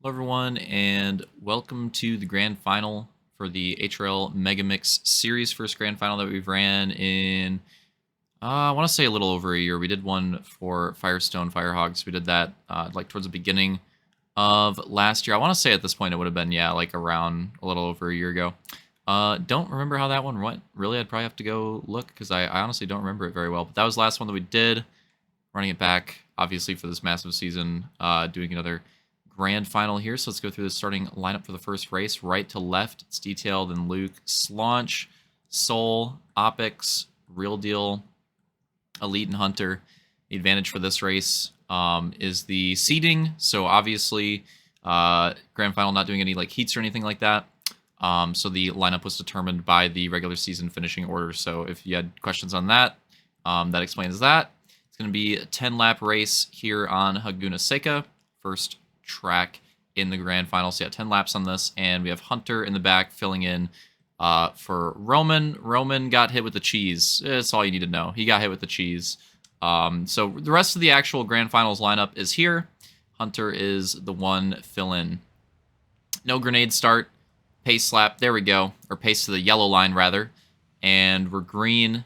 Hello everyone, and welcome to the grand final for the HRL MegaMix series. First grand final that we've ran in, I want to say a little over a year. We did one for Firestone Firehogs. We did that like towards the beginning of last year. I want to say at this point it would have been, yeah, like around a little over a year ago. Don't remember how that one went. Really, I'd probably have to go look because I honestly don't remember it very well. But that was the last one that we did. Running it back, obviously, for this massive season, doing another grand final here. So let's go through the starting lineup for the first race. Right to left, it's Detail, then Luke, Slaunch, Soul, Opix, Real Deal, Elite, and Hunter. The advantage for this race is the seeding. So obviously, grand final not doing any like heats or anything like that. So the lineup was determined by the regular season finishing order. So if you had questions on that, that explains that. It's going to be a 10-lap race here on Hoguna Seca. First track in the grand final. So yeah, 10 laps on this, and we have Hunter in the back filling in for Roman. Roman got hit with the cheese. That's all you need to know. He got hit with the cheese. So the rest of the actual grand finals lineup is here. Hunter is the one fill-in. No grenade start. Pace slap. There we go. Or pace to the yellow line, rather. And we're green.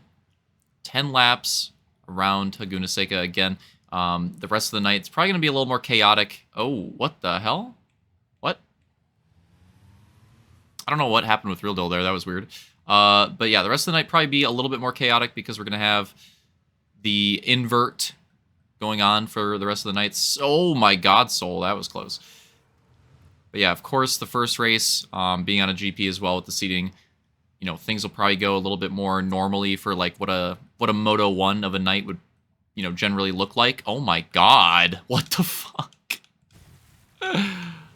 10 laps around Hoguna Seca again. The rest of the night, it's probably going to be a little more chaotic. Oh, what the hell? What? I don't know what happened with Real Deal there. That was weird. But yeah, the rest of the night probably be a little bit more chaotic because we're going to have the invert going on for the rest of the night. Oh my god, Soul. That was close. But yeah, of course, the first race, being on a GP as well with the seating, you know, things will probably go a little bit more normally for like what a Moto 1 of a night would, you know, generally look like. Oh my god. What the fuck?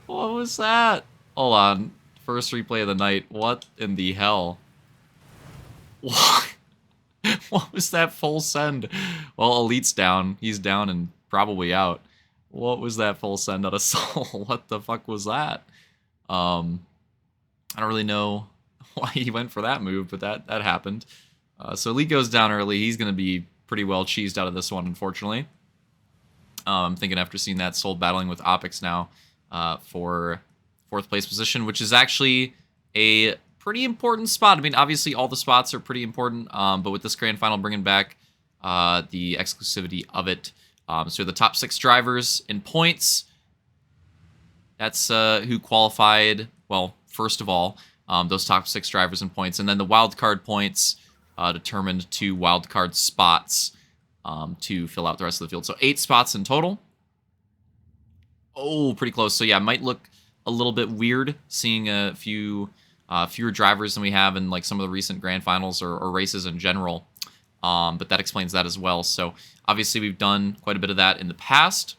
What was that? Hold on. First replay of the night. What in the hell? What? What was that full send? Well, Elite's down. He's down and probably out. What was that full send out of Soul? What the fuck was that? I don't really know why he went for that move, but that happened. So Elite goes down early. He's going to be pretty well cheesed out of this one, unfortunately. I'm thinking after seeing that, Soul battling with Opix now for 4th place position, which is actually a pretty important spot. I mean, obviously all the spots are pretty important, but with this grand final bringing back the exclusivity of it. So the top 6 drivers in points. That's who qualified, well, first of all, those top 6 drivers in points. And then the wildcard points determined 2 wildcard spots to fill out the rest of the field. So 8 spots in total. Oh, pretty close. So yeah, it might look a little bit weird seeing a few fewer drivers than we have in like some of the recent grand finals or races in general. But that explains that as well. So obviously we've done quite a bit of that in the past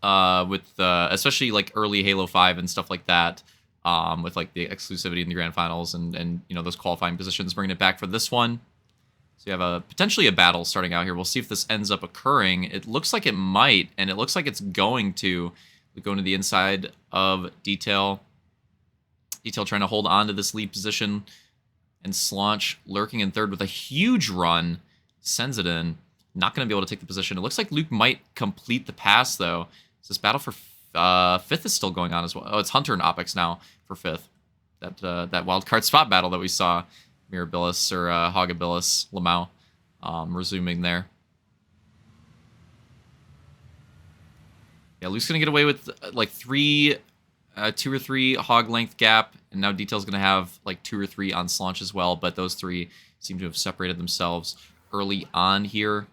with especially like early Halo 5 and stuff like that. With like the exclusivity in the grand finals and you know those qualifying positions, bringing it back for this one. So you have potentially a battle starting out here. We'll see if this ends up occurring. It looks like it might, and it looks like it's going to. We go into the inside of Detail. Detail trying to hold on to this lead position, and Slaunch lurking in 3rd with a huge run. Sends it in. Not going to be able to take the position. It looks like Luke might complete the pass, though. So this battle for 5th is still going on as well. Oh, it's Hunter and Opix now for 5th. That wildcard spot battle that we saw. Mirabilis or Hogabilis, Lamau resuming there. Yeah, Luke's going to get away with like 2 or 3 hog length gap, and now Detail's going to have like 2 or 3 on Slaunch as well, but those 3 seem to have separated themselves early on here.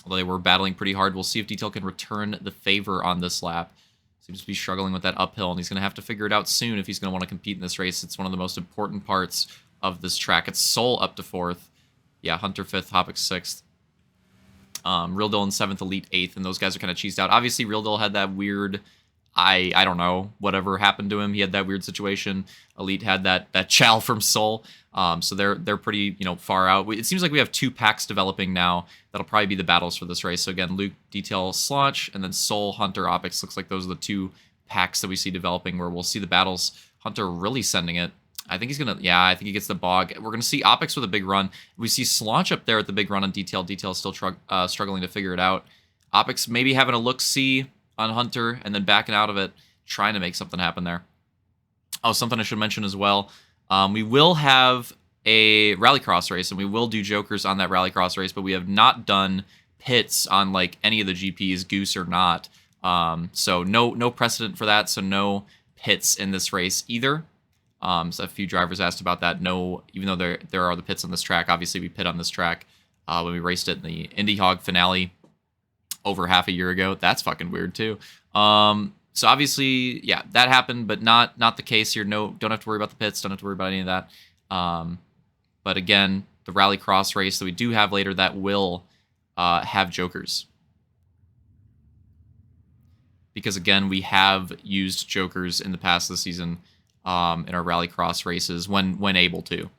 Although they were battling pretty hard. We'll see if Detail can return the favor on this lap. Seems to be struggling with that uphill, and he's going to have to figure it out soon if he's going to want to compete in this race. It's one of the most important parts of this track. It's Soul up to 4th. Yeah, Hunter 5th, Hopix 6th. Real Deal in 7th, Elite 8th, and those guys are kind of cheesed out. Obviously, Real Deal had that weird, I don't know, whatever happened to him. He had that weird situation. Elite had that chow from Soul. So they're pretty, you know, far out. It seems like we have 2 packs developing now. That'll probably be the battles for this race. So again, Luke, Detail, Slaunch, and then Soul, Hunter, Opix. Looks like those are the 2 packs that we see developing where we'll see the battles. Hunter really sending it. I think he's going to, yeah, I think he gets the bog. We're going to see Opix with a big run. We see Slaunch up there with the big run on Detail. Detail still struggling to figure it out. Opix maybe having a look-see. on Hunter and then backing out of it, trying to make something happen there. Oh, something I should mention as well. We will have a rallycross race, and we will do jokers on that rallycross race, but we have not done pits on like any of the GPs, Goose or not. So no precedent for that. So no pits in this race either. So a few drivers asked about that. No, even though there are the pits on this track, obviously we pit on this track when we raced it in the Indy Hog finale over half a year ago. That's fucking weird too. So obviously, yeah, that happened, but not the case here. No, don't have to worry about the pits. Don't have to worry about any of that. But again, the rallycross race that we do have later, that will have jokers. Because again, we have used jokers in the past this season in our rallycross races when able to.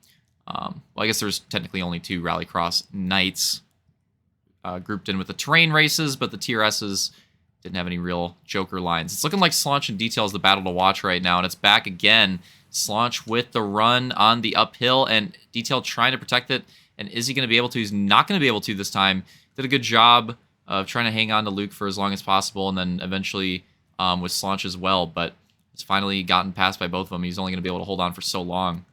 Well, I guess there's technically only 2 rallycross nights grouped in with the terrain races, but the TRSs didn't have any real joker lines. It's looking like Slaunch and Detail is the battle to watch right now, and it's back again. Slaunch with the run on the uphill, and Detail trying to protect it. And is he going to be able to? He's not going to be able to this time. Did a good job of trying to hang on to Luke for as long as possible, and then eventually with Slaunch as well, but it's finally gotten passed by both of them. He's only going to be able to hold on for so long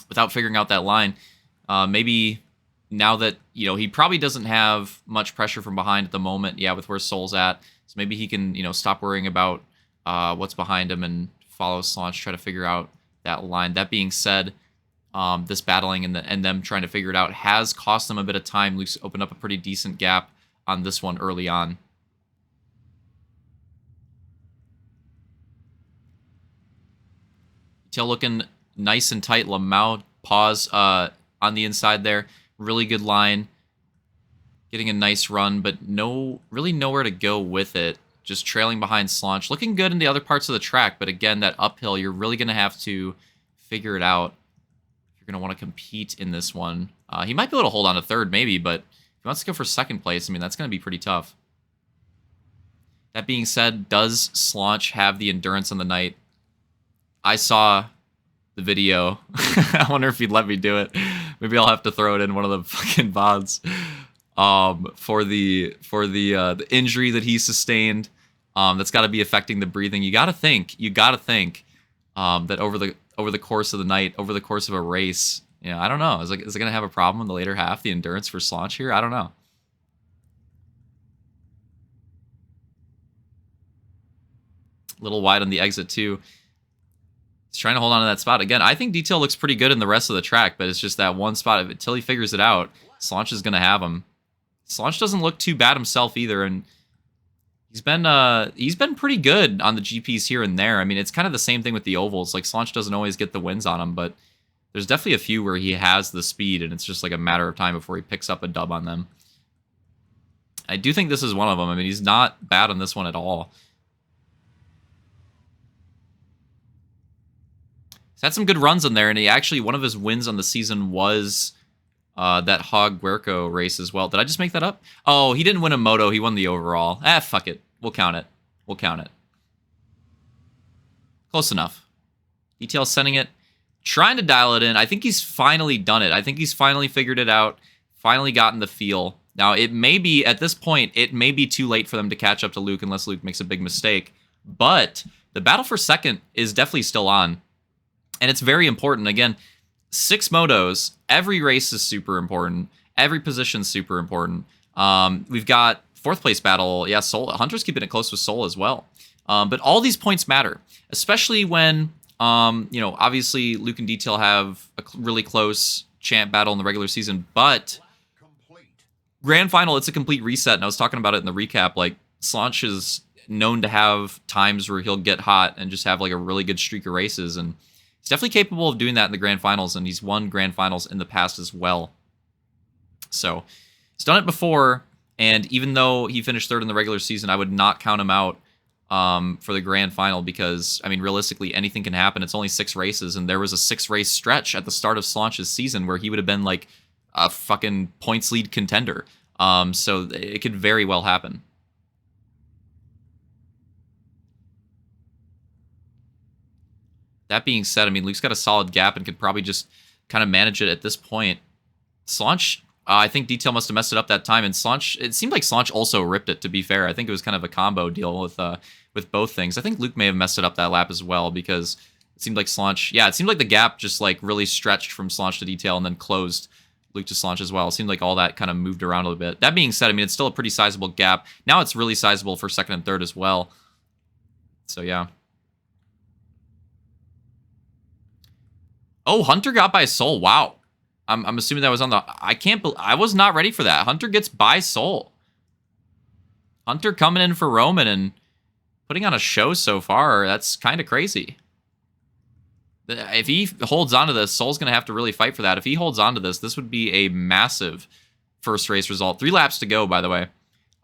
without figuring out that line. Maybe now that, he probably doesn't have much pressure from behind at the moment, with where Soul's at, so maybe he can, stop worrying about what's behind him and follow Slaunch, try to figure out that line. That being said, this battling and them trying to figure it out has cost them a bit of time. Luke's opened up a pretty decent gap on this one early on. Detail looking nice and tight. Lamau pause on the inside there. Really good line. Getting a nice run, but really nowhere to go with it. Just trailing behind Slaunch. Looking good in the other parts of the track, but again, that uphill, you're really going to have to figure it out if you're going to want to compete in this one. He might be able to hold on to third, maybe, but if he wants to go for second place, that's going to be pretty tough. That being said, does Slaunch have the endurance on the night? I saw the video. I wonder if he'd let me do it. Maybe I'll have to throw it in one of the fucking VODs for the injury that he sustained. That's got to be affecting the breathing. You got to think that over the course of the night, over the course of a race, I don't know. Is it going to have a problem in the later half? The endurance for Slaunch here, I don't know. A little wide on the exit too. He's trying to hold on to that spot. Again, I think Detail looks pretty good in the rest of the track, but it's just that one spot. Until he figures it out, Slaunch is going to have him. Slaunch doesn't look too bad himself either, and he's been pretty good on the GPs here and there. It's kind of the same thing with the ovals. Like, Slaunch doesn't always get the wins on him, but there's definitely a few where he has the speed, and it's just like a matter of time before he picks up a dub on them. I do think this is one of them. He's not bad on this one at all. He's had some good runs in there, and he actually, one of his wins on the season was that Hog Huerco race as well. Did I just make that up? Oh, he didn't win a moto. He won the overall. Fuck it. We'll count it. Close enough. Detail sending it. Trying to dial it in. I think he's finally done it. I think he's finally figured it out. Finally gotten the feel. Now, it may be, at this point, it may be too late for them to catch up to Luke unless Luke makes a big mistake. But the battle for second is definitely still on. And it's very important. Again, 6 motos. Every race is super important. Every position's super important. We've got 4th place battle. Yeah, Soul. Hunter's keeping it close with Soul as well. But all these points matter, especially when, obviously Luke and Detail have a really close champ battle in the regular season. But grand final, it's a complete reset. And I was talking about it in the recap. Like, Slaunch is known to have times where he'll get hot and just have like a really good streak of races, and he's definitely capable of doing that in the grand finals, and he's won grand finals in the past as well. So he's done it before, and even though he finished 3rd in the regular season, I would not count him out for the grand final because, realistically, anything can happen. It's only 6 races, and there was a 6-race stretch at the start of Slaunch's season where he would have been like a fucking points lead contender. So it could very well happen. That being said, Luke's got a solid gap and could probably just kind of manage it at this point. Slaunch I think Detail must have messed it up that time, and Slaunch, it seemed like Slaunch also ripped it, to be fair. I think it was kind of a combo deal with both things. I think Luke may have messed it up that lap as well, because it seemed like Slaunch, yeah, it seemed like the gap just like really stretched from Slaunch to Detail and then closed Luke to Slaunch as well. It seemed like all that kind of moved around a little bit. That being said, I mean, it's still a pretty sizable gap. Now it's really sizable for second and third as well. So, yeah. Oh, Hunter got by Soul. Wow. I'm assuming that was on the... I was not ready for that. Hunter gets by Soul. Hunter coming in for Roman and putting on a show so far. That's kind of crazy. If he holds on to this, Soul's going to have to really fight for that. If he holds on to this, this would be a massive first race result. 3 laps to go, by the way.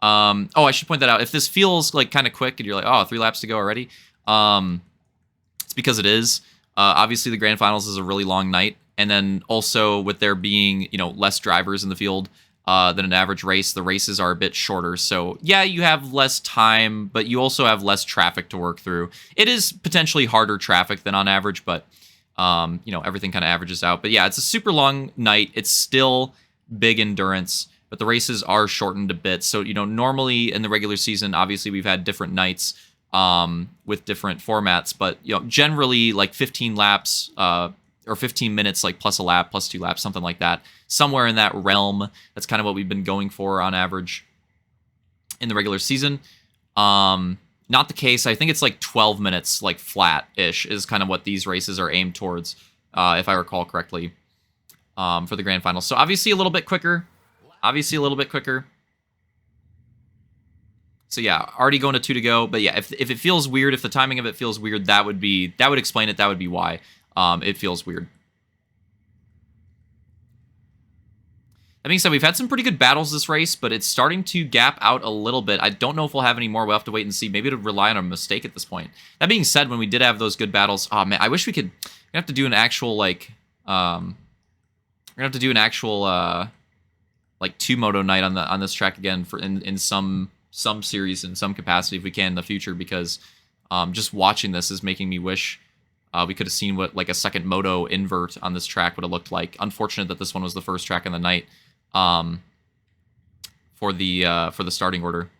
Oh, I should point that out. If this feels like kind of quick and you're like, oh, 3 laps to go already, it's because it is. Obviously, the Grand Finals is a really long night. And then also with there being, you know, less drivers in the field than an average race, the races are a bit shorter. So, yeah, you have less time, but you also have less traffic to work through. It is potentially harder traffic than on average, but, you know, everything kind of averages out. But, yeah, it's a super long night. It's still big endurance, but the races are shortened a bit. So, you know, normally in the regular season, obviously we've had different nights with different formats, but, you know, generally like 15 laps, or 15 minutes, like plus a lap, plus 2 laps, something like that. Somewhere in that realm. That's kind of what we've been going for on average in the regular season. Not the case. I think it's like 12 minutes, like flat-ish, is kind of what these races are aimed towards, if I recall correctly, for the Grand Finals. So obviously a little bit quicker. Obviously a little bit quicker. So yeah, already going to 2 to go. But yeah, if it feels weird, if the timing of it feels weird, that would explain it. That would be why. It feels weird. That being said, we've had some pretty good battles this race, but it's starting to gap out a little bit. I don't know if we'll have any more. We'll have to wait and see. Maybe it'll rely on a mistake at this point. That being said, when we did have those good battles, oh man, I wish we could. We're gonna have to do an actual like, we're gonna have to do an actual like 2-moto night on this track again for in some series in some capacity if we can in the future, because just watching this is making me wish. We could have seen what like a second moto invert on this track would have looked like. Unfortunate that this one was the first track in the night for the starting order.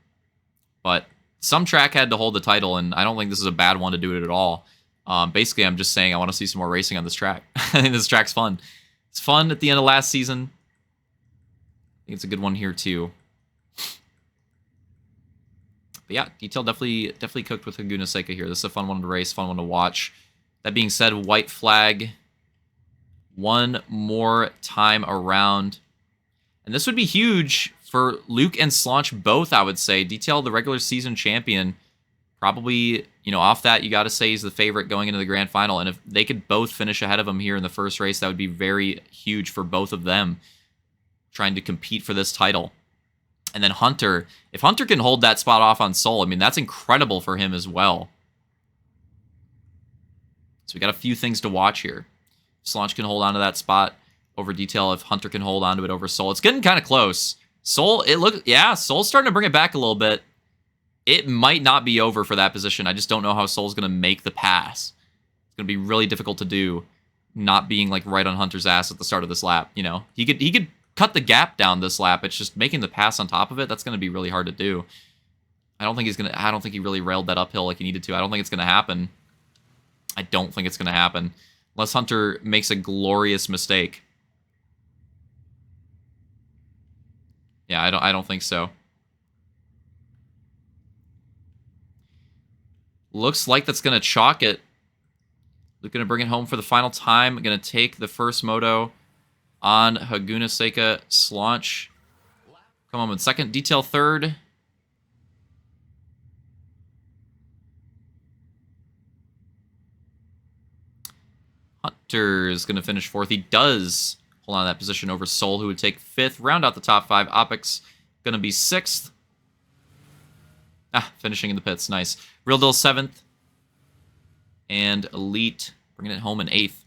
But some track had to hold the title, and I don't think this is a bad one to do it at all. Basically, I'm just saying I want to see some more racing on this track. I think this track's fun. It's fun at the end of last season. I think it's a good one here too. But yeah, Detail definitely cooked with Hoguna Seca here. This is a fun one to race, fun one to watch. That being said, white flag one more time around. And this would be huge for Luke and Slaunch both, I would say. Detail, the regular season champion, probably, you know, off that, you got to say he's the favorite going into the grand final. And if they could both finish ahead of him here in the first race, that would be very huge for both of them trying to compete for this title. And then Hunter, if Hunter can hold that spot off on Soul, I mean, that's incredible for him as well. So we got a few things to watch here. Slaunch can hold on to that spot over Detail. If Hunter can hold on to it over Soul. It's getting kind of close. Soul's starting to bring it back a little bit. It might not be over for that position. I just don't know how Soul's going to make the pass. It's going to be really difficult to do, not being like right on Hunter's ass at the start of this lap. You know, he could cut the gap down this lap. It's just making the pass on top of it. That's going to be really hard to do. I don't think he really railed that uphill like he needed to. I don't think it's going to happen. I don't think it's going to happen. Unless Hunter makes a glorious mistake. Yeah, I don't think so. Looks like that's going to chalk it. Luke going to bring it home for the final time. Going to take the first moto on Hoguna Seca. Slaunch come on in second. Detail third. Hunter is going to finish fourth. He does hold on to that position over Soul, who would take fifth. Round out the top 5. Opix going to be sixth. Finishing in the pits. Nice. Real Deal 7th. And Elite bringing it home in 8th.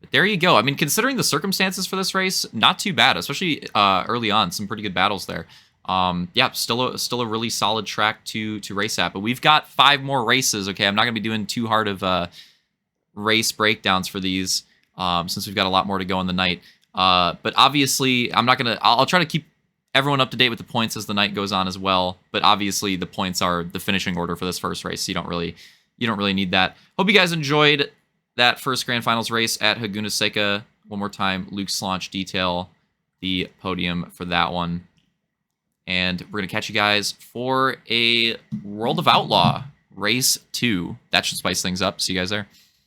But there you go. I mean, considering the circumstances for this race, not too bad, especially early on. Some pretty good battles there. Yeah, still a really solid track to race at. But we've got 5 more races. Okay, I'm not going to be doing too hard of race breakdowns for these. since we've got a lot more to go in the night. But obviously, I'm not gonna. I'll try to keep everyone up to date with the points as the night goes on as well. But obviously, the points are the finishing order for this first race. So you don't really need that. Hope you guys enjoyed that first Grand Finals race at Hoguna Seca. One more time, Luke Slaunch detail the podium for that one. And we're going to catch you guys for a World of Outlaw Race 2. That should spice things up. See you guys there.